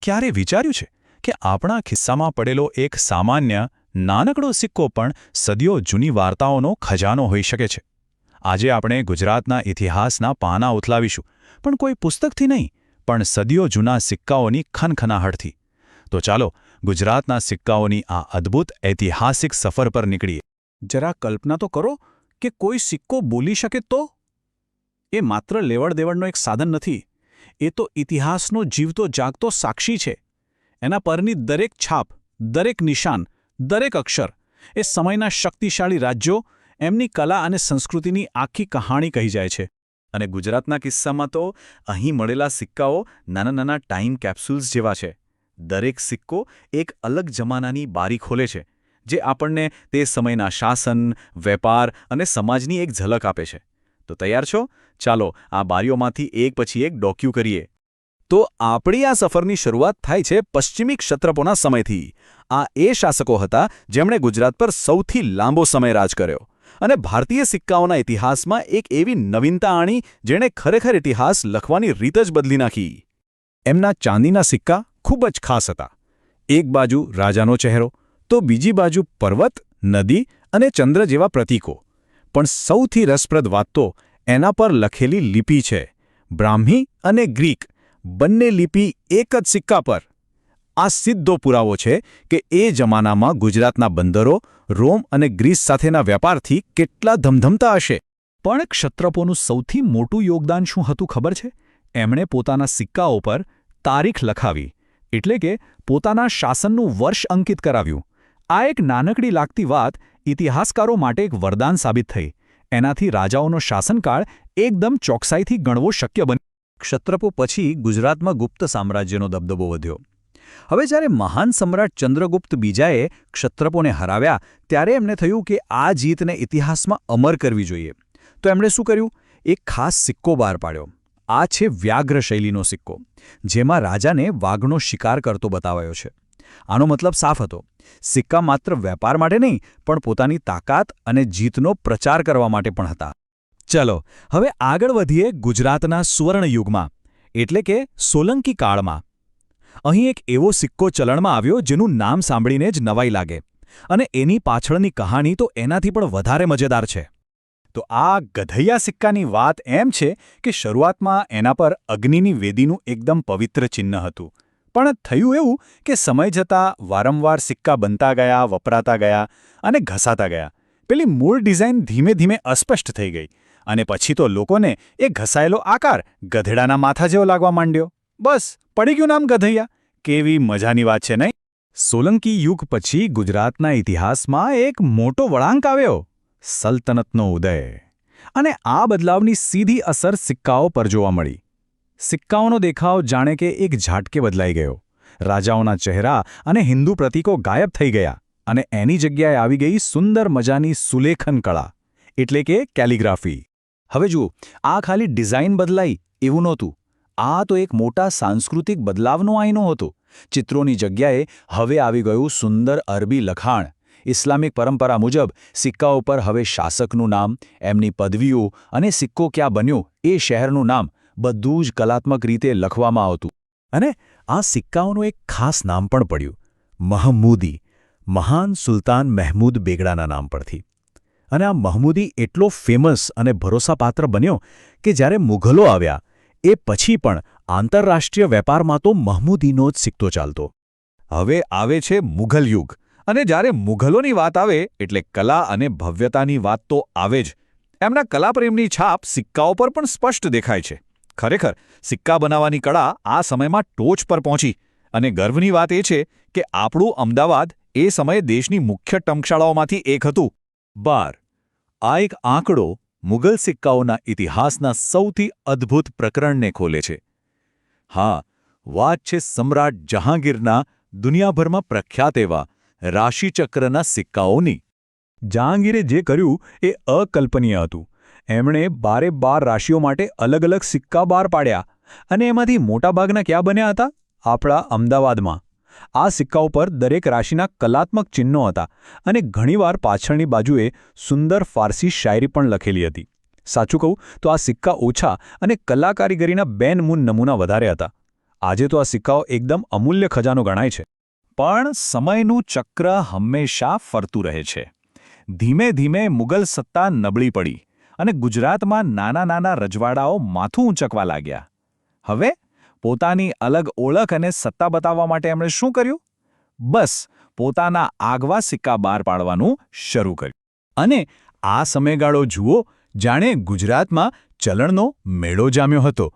ક્યારે વિચાર્યું છે કે આપણા ખિસ્સામાં પડેલો એક સામાન્ય નાનકડો સિક્કો પણ સદીઓ જૂની વાર્તાઓનો ખજાનો હોઈ શકે છે? આજે આપણે ગુજરાતના ઇતિહાસના પાના ઉથલાવીશું, પણ કોઈ પુસ્તકથી નહીં, પણ સદીઓ જૂના સિક્કાઓની ખનખનાહટથી. તો ચાલો ગુજરાતના સિક્કાઓની આ અદ્ભુત ઐતિહાસિક સફર પર નીકળીએ. જરા કલ્પના તો કરો કે કોઈ સિક્કો બોલી શકે તો? એ માત્ર લેવડ-દેવડનો એક સાધન નથી. એ તો ઇતિહાસનો જીવતો જાગતો સાક્ષી છે. એના પરની દરેક છાપ, દરેક નિશાન, દરેક અક્ષર એ સમયના શક્તિશાળી રાજ્યો, એમની કલા અને સંસ્કૃતિની આખી કહાણી કહી જાય છે. અને ગુજરાતના કિસ્સામાં તો અહીં મળેલા સિક્કાઓ નાના નાના ટાઈમ કેપ્સ્યુલ્સ જેવા છે. દરેક સિક્કો એક અલગ જમાનાની બારી ખોલે છે, જે આપણને તે સમયના શાસન, વેપાર અને સમાજની એક ઝલક આપે છે. તો તૈયાર છો? ચાલો આ બારીઓમાંથી એક પછી એક ડોક્યુ કરીએ. તો આપણી આ સફરની શરૂઆત થાય છે પશ્ચિમી ક્ષત્રપોના સમયથી. આ એ શાસકો હતા જેમણે ગુજરાત પર સૌથી લાંબો સમય રાજ કર્યો અને ભારતીય સિક્કાઓના ઇતિહાસમાં એક એવી નવીનતા આણી જેણે ખરેખર ઇતિહાસ લખવાની રીત જ બદલી નાખી. એમના ચાંદીના સિક્કા ખૂબ જ ખાસ હતા. એક બાજુ રાજાનો ચહેરો, તો બીજી બાજુ પર્વત, નદી અને ચંદ્ર જેવા પ્રતીકો. પણ સૌથી રસપ્રદ વાત તો એના પર લખેલી લિપિ છે. બ્રાહ્મી અને ગ્રીક બંને લિપિ એક જ સિક્કા પર. આ સીધો પુરાવો છે કે એ જમાનામાં ગુજરાતના બંદરો રોમ અને ગ્રીસ સાથેના વેપારથી કેટલા ધમધમતા હશે. પણ ક્ષત્રપોનું સૌથી મોટું યોગદાન શું હતું ખબર છે? એમણે પોતાના સિક્કાઓ પર તારીખ લખાવી, એટલે કે પોતાના શાસનનું વર્ષ અંકિત કરાવ્યું. આ એક નાનકડી લાગતી વાત ઇતિહાસકારો માટે એક વરદાન સાબિત થઈ. એનાથી રાજાઓનો શાસનકાળ એકદમ ચોકસાઈથી ગણવો શક્ય બન્યો. ક્ષત્રપો પછી ગુજરાતમાં ગુપ્ત સામ્રાજ્યનો દબદબો વધ્યો. હવે જ્યારે મહાન સમ્રાટ ચંદ્રગુપ્ત બીજાએ ક્ષત્રપોને હરાવ્યા, ત્યારે એમને થયું કે આ જીતને ઇતિહાસમાં અમર કરવી જોઈએ. તો એમણે શું કર્યું? એક ખાસ સિક્કો બહાર પાડ્યો. આ છે વ્યાઘ્ર શૈલીનો સિક્કો, જેમાં રાજાને વાઘનો શિકાર કરતો બતાવાયો છે. આનો મતલબ સાફ હતો. સિક્કા માત્ર વેપાર માટે નહીં, પણ પોતાની તાકાત અને જીતનો પ્રચાર કરવા માટે પણ હતા. ચલો હવે આગળ વધીએ ગુજરાતના સુવર્ણ યુગમાં, એટલે કે સોલંકી કાળમાં. અહીં એક એવો સિક્કો ચલણમાં આવ્યો જેનું નામ સાંભળીને જ નવાઈ લાગે, અને એની પાછળની કહાણી તો એનાથી પણ વધારે મજેદાર છે. તો આ ગધૈયા સિક્કાની વાત એમ છે કે શરૂઆતમાં એના પર અગ્નિની વેદીનું એકદમ પવિત્ર ચિહ્ન હતું. પણ થયું એવું કે સમય જતાં વારંવાર સિક્કા બનતા ગયા, વપરાતા ગયા અને ઘસાતા ગયા. પેલી મૂળ ડિઝાઇન ધીમે ધીમે અસ્પષ્ટ થઈ ગઈ, અને પછી તો લોકોને એ ઘસાયેલો આકાર ગધેડાના માથા જેવો લાગવા માંડ્યો. બસ પડી ગયું નામ ગધૈયા. કેવી મજાની વાત છે નહીં? સોલંકી યુગ પછી ગુજરાતના ઇતિહાસમાં એક મોટો વળાંક આવ્યો, સલ્તનતનો ઉદય. અને આ બદલાવની સીધી અસર સિક્કાઓ પર જોવા મળી. સિક્કાઓનો દેખાવ જાણે કે એક ઝાટકે બદલાઈ ગયો. રાજાઓના ચહેરા અને હિન્દુ પ્રતીકો ગાયબ થઈ ગયા, અને એની જગ્યાએ આવી ગઈ સુંદર મજાની સુલેખન કળા, એટલે કે કેલિગ્રાફી. હવે જુઓ, આ ખાલી ડિઝાઇન બદલાઈ એવું નહોતું. આ તો એક મોટા સાંસ્કૃતિક બદલાવનો આઈનો હતો. ચિત્રોની જગ્યાએ હવે આવી ગયું સુંદર અરબી લખાણ. ઇસ્લામિક પરંપરા મુજબ સિક્કાઓ પર હવે શાસકનું નામ, એમની પદવીઓ અને સિક્કો ક્યાં બન્યો એ શહેરનું નામ બધું જ કલાત્મક રીતે લખવામાં આવતું. અને આ સિક્કાઓનું એક ખાસ નામ પણ પડ્યું, મહમૂદી, મહાન સુલતાન મહેમૂદ બેગડાના નામ પરથી. અને આ મહમૂદી એટલો ફેમસ અને ભરોસાપાત્ર બન્યો કે જ્યારે મુઘલો આવ્યા એ પછી પણ આંતરરાષ્ટ્રીય વેપારમાં તો મહમૂદીનો જ સિક્કો ચાલતો. હવે આવે છે મુઘલ યુગ, અને જ્યારે મુઘલોની વાત આવે એટલે કલા અને ભવ્યતાની વાત તો આવે જ. એમના કલાપ્રેમની છાપ સિક્કાઓ પર પણ સ્પષ્ટ દેખાય છે. ખરેખર સિક્કા બનાવવાની કળા આ સમયમાં ટોચ પર પહોંચી, અને ગર્વની વાત એ છે કે આપણું અમદાવાદ એ સમયે દેશની મુખ્ય ટંકશાળાઓમાંથી એક હતું. 12. આ એક આંકડો મુગલ સિક્કાઓના ઇતિહાસના સૌથી અદ્ભુત પ્રકરણને ખોલે છે. હા, વાત છે સમ્રાટ જહાંગીરના દુનિયાભરમાં પ્રખ્યાત એવા રાશિચક્રના સિક્કાઓની. જહાંગીરે જે કર્યું એ અકલ્પનીય હતું. એમણે 12 રાશિઓ માટે અલગ અલગ સિક્કા બહાર પાડ્યા, અને એમાંથી મોટાભાગના ક્યાં બન્યા હતા? આપણા અમદાવાદમાં. આ સિક્કાઓ પર દરેક રાશિના કલાત્મક ચિહ્નો હતા, અને ઘણીવાર પાછળની બાજુએ સુંદર ફારસી શાયરી પણ લખેલી હતી. સાચું કહું તો આ સિક્કા ઓછા અને કલાકારીગરીના બેનમૂન નમૂના વધારે હતા. આજે તો આ સિક્કાઓ એકદમ અમૂલ્ય ખજાનો ગણાય છે. પણ સમયનું ચક્ર હંમેશા ફરતું રહે છે. ધીમે ધીમે મુગલ સત્તા નબળી પડી અને ગુજરાતમાં નાના નાના રજવાડાઓ માથું ઊંચકવા લાગ્યા. હવે પોતાની અલગ ઓળખ અને સત્તા બતાવવા માટે એમણે શું કર્યું? બસ પોતાના આગવા સિક્કા બહાર પાડવાનું શરૂ કર્યું. અને આ સમયગાળો જુઓ, જાણે ગુજરાતમાં ચલણનો મેળો જામ્યો હતો.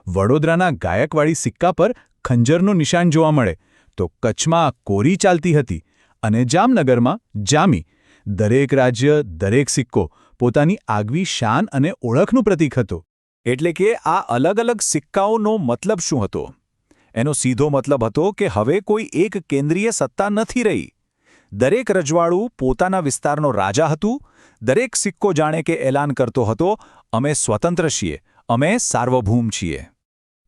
વડોદરાના ગાયકવાડી સિક્કા પર ખંજરનું નિશાન જોવા મળે, તો કચ્છમાં કોરી ચાલતી હતી અને જામનગરમાં જામી. દરેક રાજ્ય, દરેક સિક્કો પોતાની આગવી શાન અને ઓળખનું પ્રતીક હતો. એટલે કે આ અલગ અલગ સિક્કાઓનો મતલબ શું હતો? એનો સીધો મતલબ હતો કે હવે કોઈ એક કેન્દ્રીય સત્તા નથી રહી. દરેક રજવાડું પોતાના વિસ્તારનો રાજા હતું. દરેક સિક્કો જાણે કે એલાન કરતો હતો, અમે સ્વતંત્ર છીએ, અમે સાર્વભૌમ છીએ.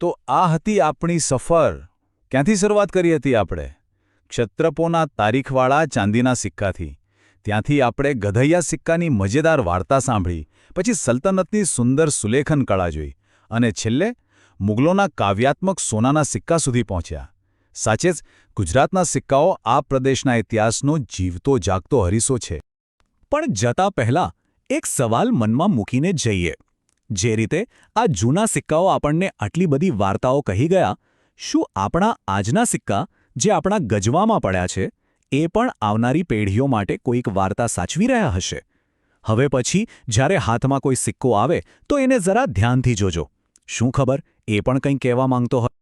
તો આ હતી આપણી સફર. ક્યાંથી શરૂઆત કરી હતી આપણે? ક્ષત્રપોના તારીખવાળા ચાંદીના સિક્કાથી. ત્યાંથી આપણે ગધૈયા સિક્કાની મજેદાર વાર્તા સાંભળી, પછી સલ્તનતની સુંદર સુલેખન કળા જોઈ, અને છેલ્લે મુગલોના કાવ્યાત્મક સોનાના સિક્કા સુધી પહોંચ્યા. સાચે જ ગુજરાતના સિક્કાઓ આ પ્રદેશના ઇતિહાસનો જીવતો જાગતો હરીસો છે. પણ જતા પહેલાં એક સવાલ મનમાં મૂકીને જઈએ. જે રીતે આ જૂના સિક્કાઓ આપણને આટલી બધી વાર્તાઓ કહી ગયા, શું આપણા આજના સિક્કા જે આપણા ગજવામાં પડ્યા છે, એ પણ આવનારી પેઢીઓ માટે કોઈક વાર્તા સાચવી રહ્યા હશે? હવે પછી જ્યારે હાથમાં કોઈ સિક્કો આવે તો એને જરા ધ્યાનથી જોજો. શું ખબર એ પણ કંઈ કહેવા માંગતો હોય.